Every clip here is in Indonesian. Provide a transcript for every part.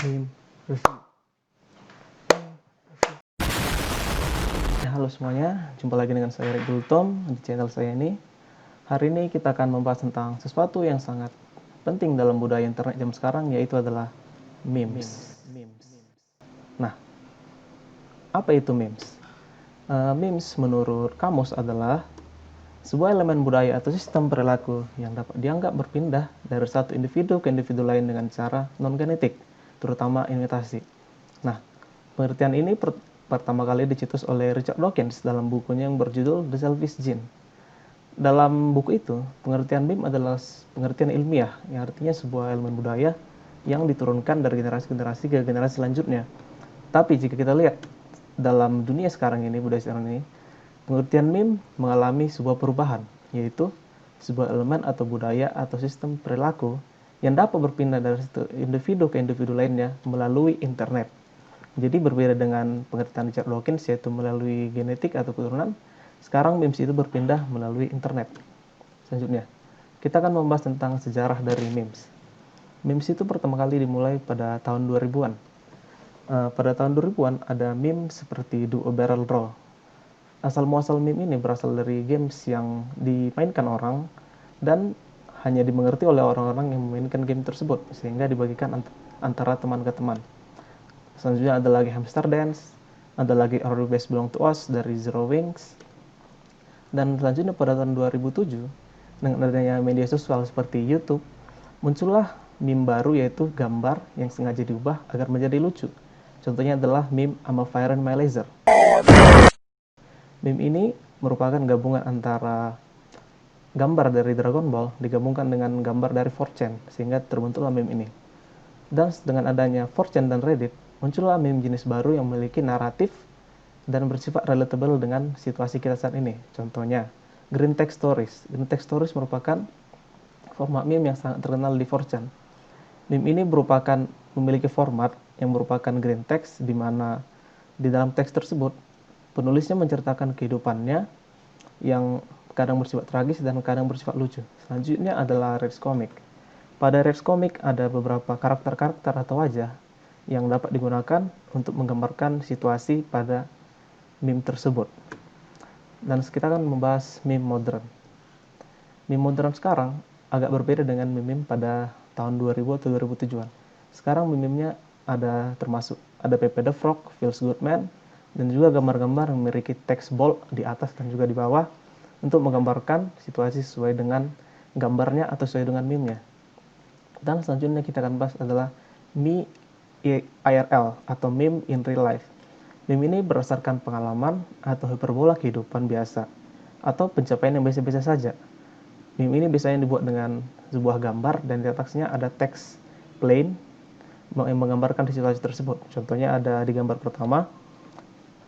Meme Review. Halo semuanya, jumpa lagi dengan saya Rick Gultom di channel saya ini. Hari ini kita akan membahas tentang sesuatu yang sangat penting dalam budaya internet jam sekarang, yaitu adalah memes. Nah, apa itu memes? Memes menurut kamus adalah sebuah elemen budaya atau sistem perilaku yang dapat dianggap berpindah dari satu individu ke individu lain dengan cara non-genetik, terutama imitasi. Nah, pengertian ini pertama kali dicetus oleh Richard Dawkins dalam bukunya yang berjudul The Selfish Gene. Dalam buku itu, pengertian meme adalah pengertian ilmiah yang artinya sebuah elemen budaya yang diturunkan dari generasi-generasi ke generasi selanjutnya. Tapi jika kita lihat dalam dunia sekarang ini, budaya sekarang ini, pengertian meme mengalami sebuah perubahan, yaitu sebuah elemen atau budaya atau sistem perilaku yang dapat berpindah dari satu individu ke individu lainnya melalui internet. Jadi berbeda dengan pengertian Richard Dawkins, yaitu melalui genetik atau keturunan, sekarang memes itu berpindah melalui internet. Selanjutnya, kita akan membahas tentang sejarah dari memes. Memes itu pertama kali dimulai pada tahun 2000-an. Pada tahun 2000-an ada meme seperti Do a Barrel Roll. Asal-muasal meme ini berasal dari games yang dimainkan orang dan hanya dimengerti oleh orang-orang yang memainkan game tersebut, sehingga dibagikan antara teman ke teman. Selanjutnya ada lagi Hamster Dance, ada lagi Our Best Belong to Us dari Zero Wings. Dan selanjutnya pada tahun 2007, dengan adanya media sosial seperti YouTube, muncullah meme baru yaitu gambar yang sengaja diubah agar menjadi lucu. Contohnya adalah meme I'm a Fire in My Laser. Meme ini merupakan gabungan antara gambar dari Dragon Ball digabungkan dengan gambar dari 4chan, sehingga terbentuklah meme ini. Dan dengan adanya 4chan dan Reddit, muncullah meme jenis baru yang memiliki naratif dan bersifat relatable dengan situasi kita saat ini. Contohnya, Green Text Stories. Green Text Stories merupakan format meme yang sangat terkenal di 4chan. Meme ini memiliki format yang merupakan green text, di mana di dalam teks tersebut penulisnya menceritakan kehidupannya yang kadang bersifat tragis dan kadang bersifat lucu. Selanjutnya adalah Reds Comic. Pada Reds Comic ada beberapa karakter-karakter atau wajah yang dapat digunakan untuk menggambarkan situasi pada meme tersebut. Dan kita akan membahas meme modern. Meme modern sekarang agak berbeda dengan meme pada tahun 2000 atau 2007-an. Sekarang meme-nya ada Pepe the Frog, Feels Good Man, dan juga gambar-gambar yang memiliki teks bold di atas dan juga di bawah untuk menggambarkan situasi sesuai dengan gambarnya atau sesuai dengan meme-nya. Dan selanjutnya kita akan bahas adalah meme IRL atau meme in real life. Meme ini berdasarkan pengalaman atau hiperbola kehidupan biasa atau pencapaian yang biasa-biasa saja. Meme ini biasanya dibuat dengan sebuah gambar dan di atasnya ada teks plain yang menggambarkan situasi tersebut. Contohnya ada di gambar pertama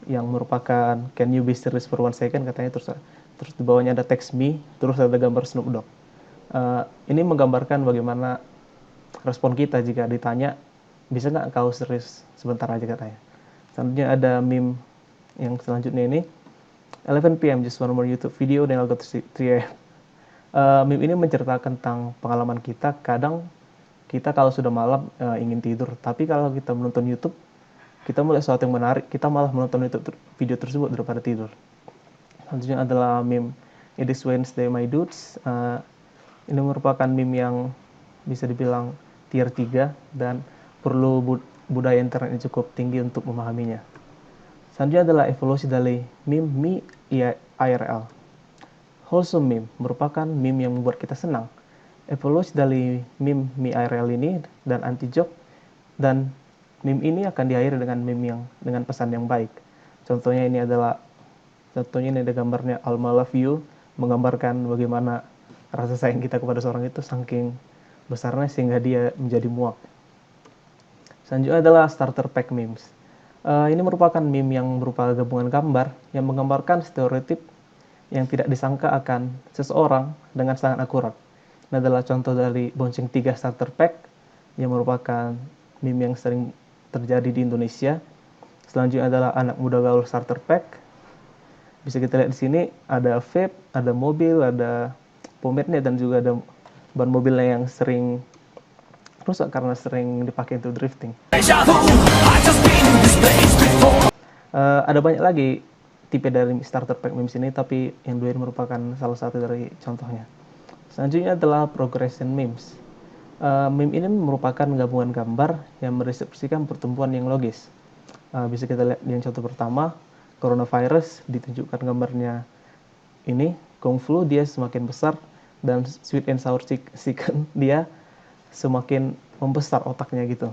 yang merupakan Can you be serious for 1 second katanya, terus di bawahnya ada teks me, terus ada gambar Snoop Dogg. Ini menggambarkan bagaimana respon kita jika ditanya, bisa nggak kau serius sebentar aja katanya. Selanjutnya ada meme yang selanjutnya ini 11 PM just one more YouTube video then I'll go to 3 AM. Meme ini menceritakan tentang pengalaman kita. Kadang kita kalau sudah malam ingin tidur, tapi kalau kita menonton YouTube, kita melihat sesuatu yang menarik, kita malah menonton video tersebut daripada tidur. Selanjutnya adalah meme It is Wednesday my dudes. Ini merupakan meme yang bisa dibilang tier 3 dan perlu budaya internet yang cukup tinggi untuk memahaminya. Selanjutnya adalah evolusi dari meme IRL. Wholesome meme merupakan meme yang membuat kita senang. Evolusi dari meme IRL ini dan anti-joke, dan meme ini akan diakhiri dengan meme yang dengan pesan yang baik. Contohnya ini ada gambarnya Alma love you, menggambarkan bagaimana rasa sayang kita kepada seorang itu saking besarnya sehingga dia menjadi muak. Selanjutnya adalah starter pack memes. Ini merupakan meme yang berupa gabungan gambar yang menggambarkan stereotip yang tidak disangka akan seseorang dengan sangat akurat. Ini adalah contoh dari Bonceng 3 starter pack yang merupakan meme yang sering terjadi di Indonesia. Selanjutnya adalah anak muda gaul starter pack. Bisa kita lihat di sini ada vape, ada mobil, ada pomade dan juga ada ban mobilnya yang sering rusak karena sering dipakai untuk drifting. Ada banyak lagi tipe dari starter pack memes ini, tapi yang dua ini merupakan salah satu dari contohnya. Selanjutnya adalah progression memes. Meme ini merupakan gabungan gambar yang mendeskripsikan pertumbuhan yang logis. Bisa kita lihat yang contoh pertama, coronavirus, ditunjukkan gambarnya ini, kung flu dia semakin besar, dan sweet and sour chicken dia semakin membesar otaknya gitu.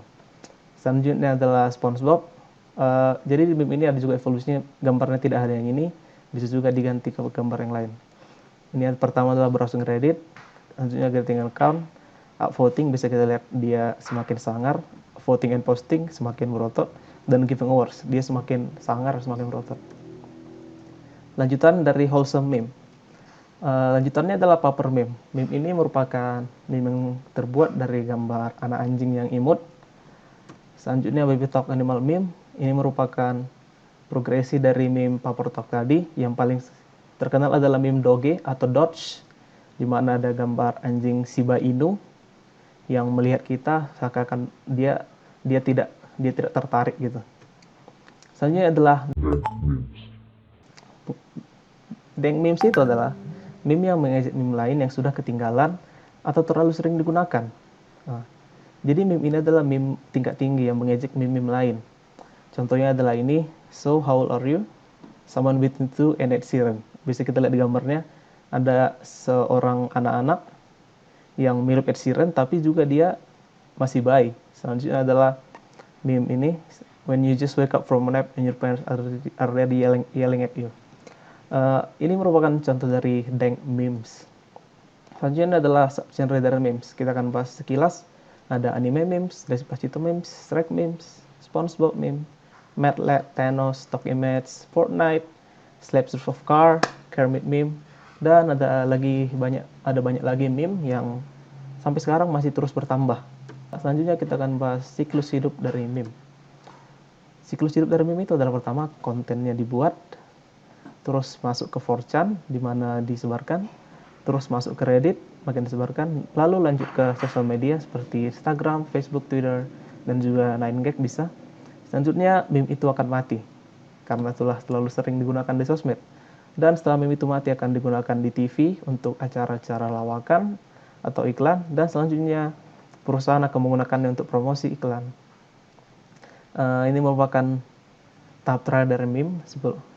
Selanjutnya adalah SpongeBob. Jadi di meme ini ada juga evolusinya, gambarnya tidak ada yang ini, bisa juga diganti ke gambar yang lain. Ini pertama adalah browsing Reddit, selanjutnya getting account, voting, bisa kita lihat dia semakin sangar, voting and posting semakin berotot, dan giving awards dia semakin sangar, semakin berotot. Lanjutan dari wholesome meme. Lanjutannya adalah paper meme. Meme ini merupakan meme yang terbuat dari gambar anak anjing yang imut. Selanjutnya baby talk animal meme. Ini merupakan progresi dari meme paper talk tadi. Yang paling terkenal adalah meme Doge atau Dodge, di mana ada gambar anjing Shiba Inu yang melihat kita seakan dia tidak tertarik gitu. Selanjutnya adalah dank memes. Itu adalah meme yang mengejek meme lain yang sudah ketinggalan atau terlalu sering digunakan. Jadi meme ini adalah meme tingkat tinggi yang mengejek meme lain. Contohnya adalah ini, so how old are you? Someone between 2 and Ed Sheeran. Bisa kita lihat di gambarnya, ada seorang anak-anak yang mirip Ed Sheeran, tapi juga dia masih bayi. Selanjutnya adalah meme ini, when you just wake up from a nap and your parents are already yelling at you. Ini merupakan contoh dari dank memes. Selanjutnya adalah subgenre dari memes. Kita akan bahas sekilas. Ada anime memes, Despacito memes, Shrek memes, SpongeBob meme, Mad Lad, Thanos, Stock Image, Fortnite, Slapshot of Car, Kermit meme, dan ada banyak lagi meme yang sampai sekarang masih terus bertambah. Selanjutnya kita akan bahas siklus hidup dari meme. Siklus hidup dari meme itu adalah pertama, kontennya dibuat, terus masuk ke 4chan, di mana disebarkan, terus masuk ke Reddit, makin disebarkan, lalu lanjut ke sosial media seperti Instagram, Facebook, Twitter, dan juga 9gag bisa. Selanjutnya, meme itu akan mati, karena telah terlalu sering digunakan di sosmed. Dan setelah meme itu mati, akan digunakan di TV untuk acara-acara lawakan atau iklan, dan selanjutnya perusahaan akan menggunakannya untuk promosi iklan. Ini merupakan tahap terakhir dari meme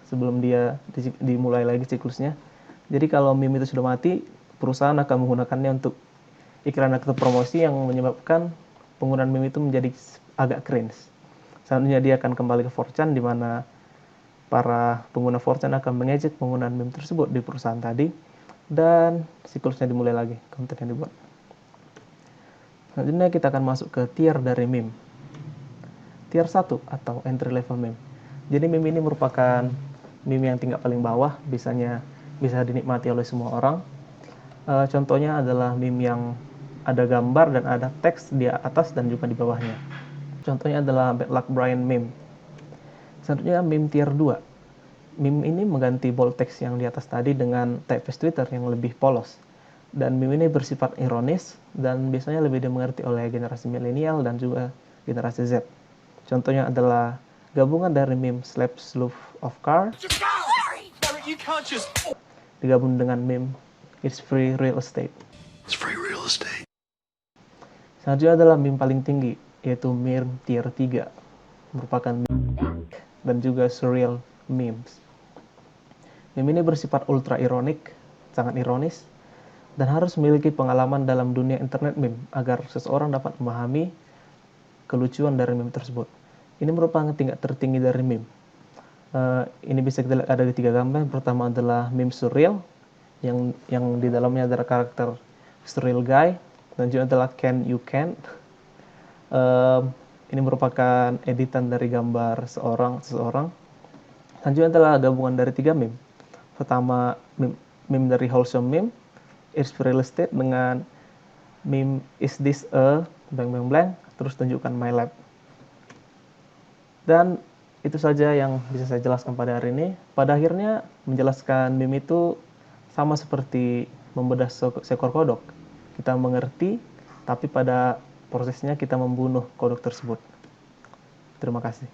sebelum dia dimulai lagi siklusnya. Jadi kalau meme itu sudah mati, perusahaan akan menggunakannya untuk iklan atau promosi yang menyebabkan penggunaan meme itu menjadi agak cringe. Selanjutnya dia akan kembali ke 4chan, di mana para pengguna 4chan akan mengejek penggunaan meme tersebut di perusahaan tadi, dan siklusnya dimulai lagi, konten yang dibuat. Selanjutnya kita akan masuk ke tier dari meme. Tier 1 atau entry level meme. Jadi meme ini merupakan meme yang tingkat paling bawah, bisa dinikmati oleh semua orang. Contohnya adalah meme yang ada gambar dan ada teks di atas dan juga di bawahnya. Contohnya adalah Bad Luck Brian meme. Selanjutnya meme tier 2. Meme ini mengganti bold text yang di atas tadi dengan typeface Twitter yang lebih polos. Dan meme ini bersifat ironis dan biasanya lebih dimengerti oleh generasi milenial dan juga generasi Z. Contohnya adalah gabungan dari meme Slapshot of Car digabung dengan meme It's Free Real Estate. Selanjutnya adalah meme paling tinggi, yaitu meme tier 3, merupakan meme dan juga surreal memes. Meme ini bersifat ultra ironik, sangat ironis, dan harus memiliki pengalaman dalam dunia internet meme agar seseorang dapat memahami kelucuan dari meme tersebut. Ini merupakan tingkat tertinggi dari meme. Ini bisa kita lihat ada di 3 gambar. Yang pertama adalah meme surreal, yang di dalamnya ada karakter surreal guy, dan juga adalah Can You Can't. Ini merupakan editan dari gambar seseorang. Selanjutnya adalah gabungan dari 3 meme. Pertama, meme dari wholesome meme, It's Real Estate, dengan meme Is This a blank blank blank, terus tunjukkan My Lab. Dan itu saja yang bisa saya jelaskan pada hari ini. Pada akhirnya, menjelaskan meme itu sama seperti membedah seekor kodok. Kita mengerti, tapi pada prosesnya kita membunuh kodok tersebut. Terima kasih.